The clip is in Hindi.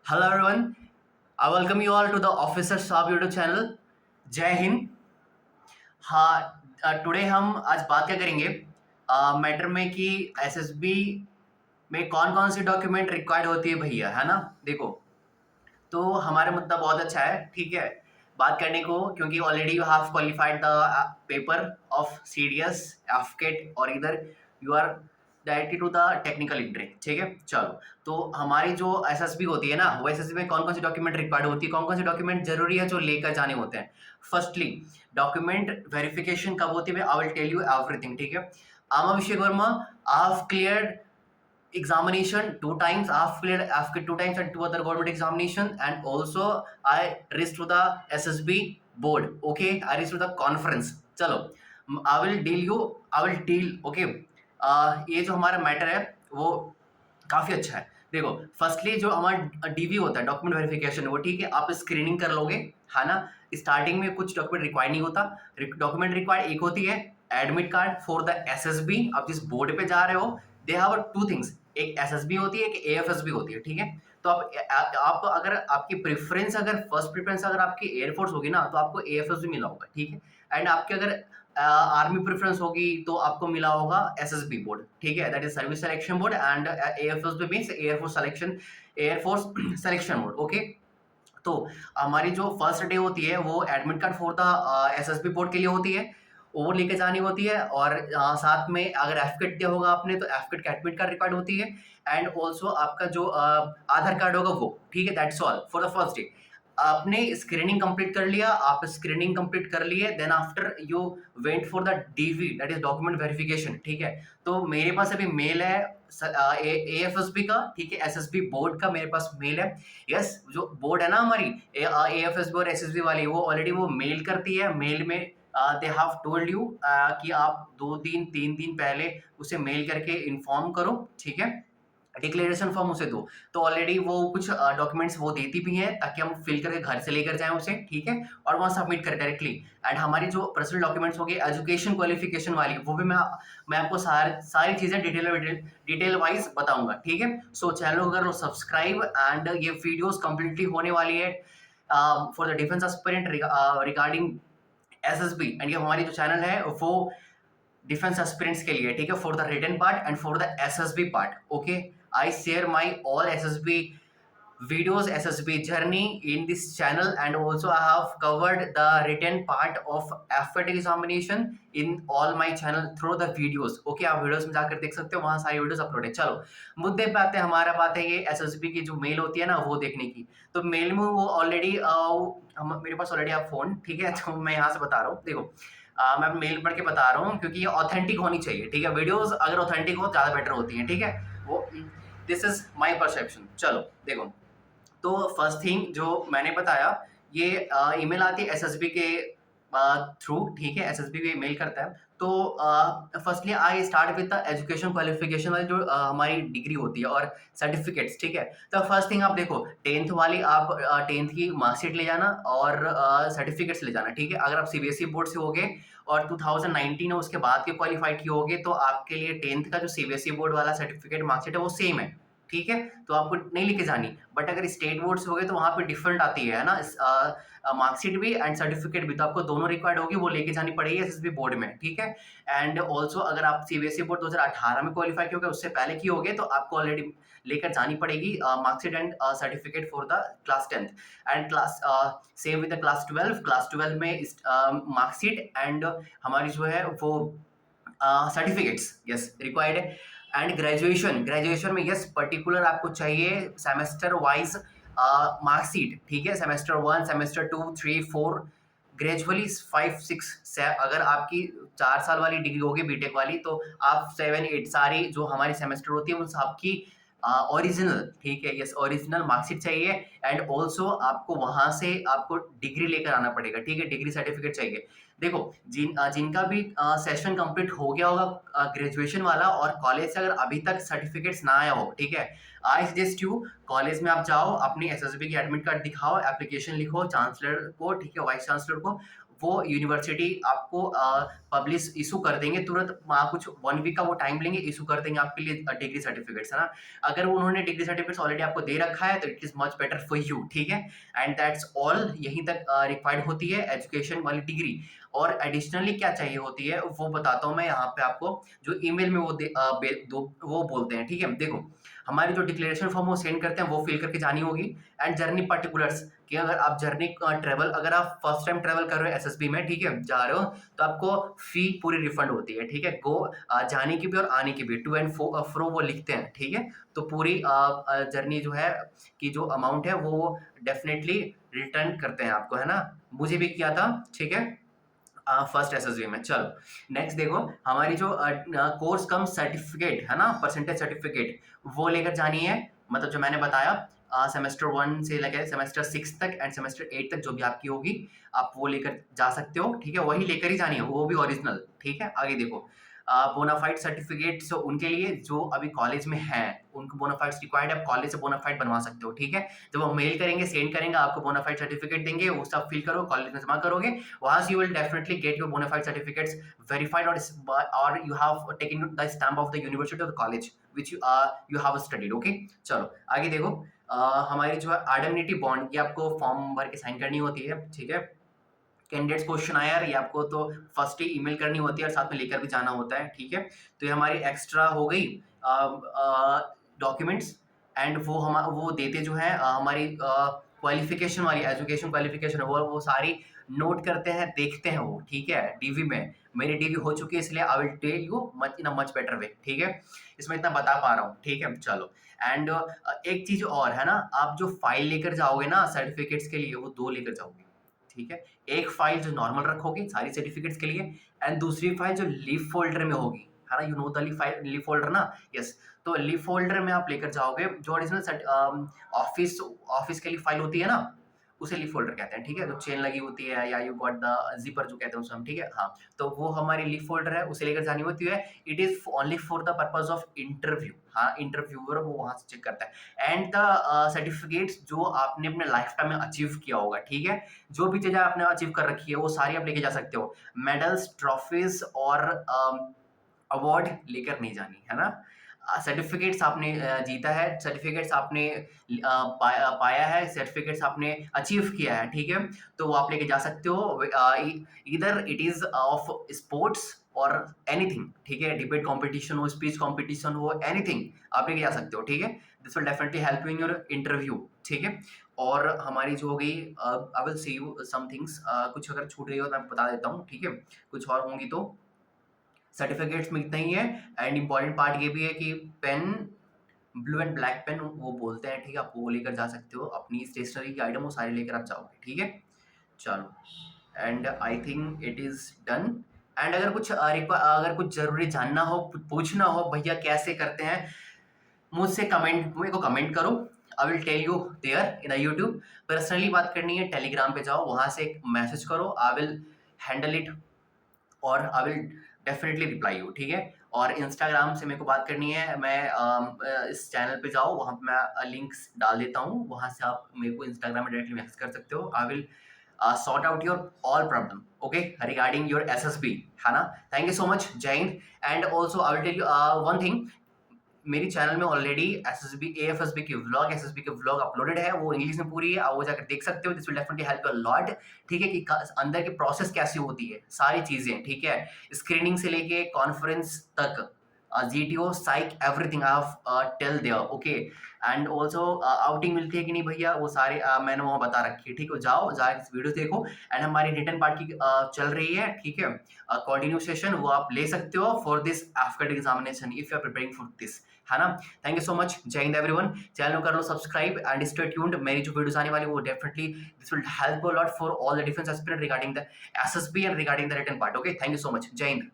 Hello everyone. I welcome you all to the Officer Saab YouTube channel. जय हिंद। हाँ, टुडे हम आज बात क्या करेंगे मैटर में कि एसएसबी में कौन कौन सी डॉक्यूमेंट रिक्वायर्ड होती है भैया, है ना। देखो, तो हमारा मुद्दा बहुत अच्छा है, ठीक है, बात करने को, क्योंकि already you have qualified the paper of CDS AFCAT और इधर you are directly to the technical entry, ठीक है। चलो, तो हमारी जो एसएसबी होती है ना, वो एसएसबी में कौन कौन सी डॉक्यूमेंट रिक्वायर्ड होती है, कौन कौन सी डॉक्यूमेंट जरूरी है जो लेकर जाने होते हैं। फर्स्टली, डॉक्यूमेंट वेरिफिकेशन कब होती है, I will tell you everything, ठीक है। आमा Abhishek Verma, I have cleared examination 2 times. I've cleared 2 times and 2 other government examination, and also I reached to the SSB board. Okay, I reached to the conference. चलो, I will deal. Okay, ये जो हमारा मैटर है वो काफी अच्छा है। देखो, फर्स्टली जो हमारा डीवी होता है, डॉक्यूमेंट वेरिफिकेशन, वो ठीक है, आप स्क्रीनिंग कर लोगे, है ना। स्टार्टिंग में कुछ डॉक्यूमेंट रिक्वायर्ड नहीं होता। डॉक्यूमेंट रिक्वायर्ड एक होती है admit card for the SSB. आप जिस बोर्ड पे जा रहे हो, दे हैव टू थिंग्स, एक एसएसबी होती है, एक एएफएसबी होती है, ठीक है। तो आप अगर आपकी प्रेफरेंस, अगर फर्स्ट प्रेफरेंस अगर आपकी एयरफोर्स होगी ना, तो आपको एएफएसबी मिला होगा, ठीक है। एंड आपके अगर आर्मी प्रेफरेंस होगी तो आपको मिला होगा एसएसबी बोर्ड, ठीक है, that is service selection board. And AFSB means air force selection board. Okay, तो हमारी जो फर्स्ट डे होती है वो admit card for the SSB board के लिए होती है, वो लेके जानी होती है। और साथ में अगर एफकेट दिया होगा आपने तो एफकेट का एडमिट कार्ड रिक्वायर्ड होती है। एंड ऑल्सो आपका जो आधार कार्ड होगा वो, ठीक है, that's all for the first day. आपने स्क्रीनिंग कंप्लीट कर लिया, आप स्क्रीनिंग कंप्लीट कर लिए, then after you went for the DV, that is document verification, ठीक है। तो मेरे पास अभी मेल है एएफएसबी का, ठीक है, एसएसबी बोर्ड का मेरे पास मेल है। यस, जो बोर्ड है ना हमारी एएफएसबी और एसएसबी वाली, वो ऑलरेडी वो मेल करती है। मेल में दे हैव टोल्ड यू कि आप 2 दिन 3 दिन पहले उसे मेल करके इन्फॉर्म करो, ठीक है, डिक्लेरेशन फॉर्म उसे दो। तो ऑलरेडी वो कुछ डॉक्यूमेंट्स वो देती भी हैं ताकि हम फिल करके घर से लेकर जाएं उसे, ठीक है, और वहाँ सबमिट करें डायरेक्टली। एंड हमारी जो पर्सनल डॉक्यूमेंट्स होंगे एजुकेशन क्वालिफिकेशन वाली, वो भी मैं आपको सारी चीज़ें डिटेल वाइज बताऊंगा, ठीक है। सो चैनल को करो सब्सक्राइब, एंड ये वीडियोस कंप्लीटली होने वाली है for the defence aspirant regarding SSB. And ये हमारी जो चैनल है वो डिफेंस एस्पिरेंट्स के लिए, ठीक है, for the written part and for the SSB part. Okay, I share my all SSB videos, SSB journey in this channel, and also I have covered the written part of FAT examination in all my channel through the videos. Okay, आप वीडियोस में जाकर देख सकते हो, वहाँ सारी वीडियोस अपलोड है। चलो, मुद्दे पे आते हैं। हमारा बात है ये एसएसबी की जो मेल होती है ना, वो देखने की। तो मेल में वो ऑलरेडी मेरे पास ऑलरेडी आप फोन, ठीक है, तो मैं यहाँ से बता रहा हूँ। देखो, मैं मेल पढ़ के बता रहा हूँ क्योंकि ये ऑथेंटिक होनी चाहिए, ठीक है। वीडियोस अगर ऑथेंटिक हो ज़्यादा बेटर होती हैं, ठीक है। वो दिस इज माई परसेप्शन। चलो देखो, तो फर्स्ट थिंग जो मैंने बताया, ये ईमेल आती है एसएसबी के थ्रू, ठीक है, एसएसबी भी मेल करता है। तो firstly I start with the education qualification वाली जो हमारी डिग्री होती है और सर्टिफिकेट्स, ठीक है। तो फर्स्ट थिंग आप देखो, 10th वाली आप 10th की मार्कशीट ले जाना और सर्टिफिकेट्स ले जाना, ठीक है। अगर आप सीबीएसई बोर्ड से होगे और 2019 है उसके बाद के क्वालिफाइड की होगे, तो आपके लिए 10th का जो सीबीएसई बोर्ड वाला सर्टिफिकेट मार्कशीट है वो सेम है, ठीक है, तो आपको नहीं लेके जानी। बट अगर स्टेट बोर्ड से हो गए तो वहाँ पे डिफरेंट आती है ना, मार्कशीट भी एंड सर्टिफिकेट भी, तो आपको दोनों रिक्वायर्ड होगी, वो लेके जानी पड़ेगी एसएसबी बोर्ड में, ठीक है। एंड ऑल्सो अगर आप सीबीएसई बोर्ड 2018 में क्वालिफाई किए होगे, उससे पहले की होगे, तो आपको ऑलरेडी लेकर जानी पड़ेगी marksheet and certificate for the class 10th and class same with the class 12 में मार्कशीट एंड हमारी जो है वो सर्टिफिकेट्स यस रिक्वायर्ड है। एंड ग्रेजुएशन में यस पर्टिकुलर आपको चाहिए सेमेस्टर वाइज मार्कशीट, ठीक है, सेमेस्टर 1 सेमेस्टर 2 3 4 ग्रेजुअली 5 6 अगर आपकी 4 साल वाली डिग्री होगी बीटेक वाली, तो आप 7 8 सारी जो हमारी सेमेस्टर होती है उन सबकी ओरिजिनल, ठीक है, यस ओरिजिनल मार्कशीट चाहिए। एंड ऑल्सो आपको वहां से आपको डिग्री लेकर आना पड़ेगा, ठीक है, डिग्री सर्टिफिकेट चाहिए। देखो, जिनका भी सेशन कंप्लीट हो गया होगा ग्रेजुएशन वाला और कॉलेज से अगर अभी तक सर्टिफिकेट्स ना आया हो, ठीक है, आई सजेस्ट यू कॉलेज में आप जाओ, अपनी एसएसबी की एडमिट कार्ड दिखाओ, एप्लीकेशन लिखो चांसलर को, ठीक है, वाइस चांसलर को, वो यूनिवर्सिटी आपको पब्लिश इशू कर देंगे तुरंत, वहाँ कुछ 1 वीक का वो टाइम लेंगे, इशू कर देंगे आपके लिए डिग्री सर्टिफिकेट्स, है ना। अगर उन्होंने डिग्री सर्टिफिकेट्स ऑलरेडी आपको दे रखा है तो it is much better for you, ठीक है। एंड दैट्स ऑल, यहीं तक रिक्वायर्ड होती है एजुकेशन वाली डिग्री। और एडिशनली क्या चाहिए होती है वो बताता हूँ मैं यहाँ पे आपको, जो ईमेल में वो वो बोलते हैं, ठीक है। देखो, हमारी जो डिक्लेरेशन फॉर्म वो सेंड करते हैं वो फिल करके जानी होगी। एंड जर्नी पर्टिकुलर्स, कि अगर आप जर्नी ट्रेवल, अगर आप फर्स्ट टाइम ट्रेवल कर रहे हो एसएसबी में, ठीक है, जा रहे हो, तो आपको फी पूरी रिफंड होती है, ठीक है। जाने की भी और आने की भी, टू एंड फ्रो वो लिखते हैं, ठीक है। तो पूरी जर्नी जो है की जो अमाउंट है वो डेफिनेटली रिटर्न करते हैं आपको, है ना। मुझे भी किया था, ठीक है, फर्स्ट एसएसबी में। चलो नेक्स्ट देखो, हमारी जो कोर्स कम सर्टिफिकेट है ना, परसेंटेज सर्टिफिकेट, वो लेकर जानी है। मतलब जो मैंने बताया, सेमेस्टर 1 से लेकर सेमेस्टर 6 तक एंड सेमेस्टर 8 तक जो भी आपकी होगी, आप वो लेकर जा सकते हो, ठीक है। वही लेकर ही जानी है, वो भी ओरिजिनल, ठीक है। आगे देखो, बोनाफाइड सर्टिफिकेट्स उनके लिए जो अभी कॉलेज में हैं, उनको बोनाफाइड्स रिक्वायर्ड है, आप कॉलेज से बोनाफाइड बनवा सकते हो, ठीक है। जब वो मेल करेंगे, सेंड करेंगे, आपको बोनाफाइड सर्टिफिकेट देंगे, वो सब फिल करो, कॉलेज में जमा करोगे, वहां से you will definitely get your bonafide certificates verified, और you have taken the stamp of the university और college which you have studied, okay. चलो आगे देखो, हमारी जो है आइडेंटिटी बॉन्ड, ये आपको फॉर्म भर के साइन करनी होती है, ठीक है। कैंडिडेट्स क्वेश्चन आया, ये आपको तो फर्स्ट ही ईमेल करनी होती है और साथ में लेकर भी जाना होता है, ठीक है। तो ये हमारी एक्स्ट्रा हो गई डॉक्यूमेंट्स। एंड वो देते जो है हमारी क्वालिफिकेशन वाली, एजुकेशन क्वालिफिकेशन, वो सारी नोट करते हैं, देखते हैं वो, ठीक है। डीवी में मेरी डीवी हो चुकी है, इसलिए I will tell you much in a much better way, ठीक है। इसमें इतना बता पा रहा हूँ, ठीक है। चलो, एंड एक चीज और है ना, आप जो फाइल लेकर जाओगे ना सर्टिफिकेट्स के लिए, वो 2 लेकर जाओगे, ठीक है। एक फाइल जो नॉर्मल रखोगे सारी सर्टिफिकेट्स के लिए, एंड दूसरी फाइल जो लीफ फोल्डर में होगी, है ना। You know the leaf folder ना, यस। तो लीफ फोल्डर में आप लेकर जाओगे, जो ओरिजिनल ऑफिस के लिए फाइल होती है ना, उसे लीफ फोल्डर कहते हैं, ठीक है। जो चेन लगी होती है, या यू गॉट द जिपर जो कहते हैं उसे हम, ठीक है, हाँ। तो वो हमारी लीफ फोल्डर है, उसे लेकर जानी होती है। It is only for the purpose of interview, हाँ। इंटरव्यूअर वो वहां से चेक करता है। एंड द सर्टिफिकेट्स जो आपने अपने लाइफ टाइम में अचीव किया होगा, ठीक है, जो भी चीजें आपने अचीव कर रखी है वो सारी आप लेके जा सकते हो। मेडल्स, ट्रॉफीज और अवार्ड लेकर नहीं जानी, है ना। सर्टिफिकेट्स आपने जीता है, सर्टिफिकेट्स आपने पाया है, सर्टिफिकेट्स आपने अचीव किया है, ठीक है, तो वो आप लेके जा सकते हो। इधर इट इज ऑफ स्पोर्ट्स और एनीथिंग, ठीक है। डिबेट कंपटीशन हो, स्पीच कंपटीशन हो, एनीथिंग आप लेके जा सकते हो, ठीक है। This will definitely help you in your interview, ठीक है। और हमारी जो हो गई, I will see you some things, कुछ अगर छूट गई हो तो मैं बता देता हूँ, ठीक है। कुछ और होंगी तो सर्टिफिकेट्स में इतना ही है। एंड इम्पॉर्टेंट पार्ट ये भी है कि pen, blue and black pen वो बोलते हैं, ठीक है, आप वो लेकर जा सकते हो। अपनी स्टेशनरी की आइटम वो सारी लेकर आप जाओगे, ठीक है। चलो, and I think it is done. And अगर कुछ जरूरी जानना हो, पूछना हो, भैया कैसे करते हैं, मुझसे मेरे को कमेंट करो, I will tell you there in YouTube. Personally बात करनी है, टेलीग्राम पे जाओ, वहां से एक मैसेज करो, आई विल हैंडल इट और I will definitely reply you, ठीक है। और इंस्टाग्राम से मेरे को बात करनी है, मैं इस चैनल पे जाओ, वहाँ पे मैं लिंक्स डाल देता हूँ, वहाँ से आप मेरे को इंस्टाग्राम में डायरेक्टली मैसेज कर सकते हो। I will sort out your all problem, okay, regarding your SSB, है ना। थैंक यू सो मच, जय हिंद। And also I will tell you one thing, मेरी चैनल में ऑलरेडी एएफएसबी के व्लॉग अपलोडेड है, वो इंग्लिश में पूरी है, आप वो जाकर देख सकते हो। This will definitely help you a lot, ठीक है, कि अंदर की प्रोसेस कैसी होती है, सारी चीजें, ठीक है, स्क्रीनिंग से लेके कॉन्फ्रेंस तक, GTO, psych, everything I have tell there, okay. And also outing मिलती है कि नहीं भैया, वो सारे मैंने वहाँ बता रखी है, ठीक है। जाओ जाकर वीडियो देखो। एंड हमारी रिटर्न पार्ट की चल रही है, ठीक है, कंटिन्यू सेशन, वो आप ले सकते हो for this after examination if you are preparing for this, है ना। थैंक यू सो मच, जय हिंद एवरीवन। चैनल को कर लो सब्सक्राइब एंड स्टे ट्यून्ड। मेरी जो वीडियोस आने वाली वो definitely this will help a lot for all the defence aspirant regarding the SSB and regarding the written part, okay. Thank you so much, जय हिंद।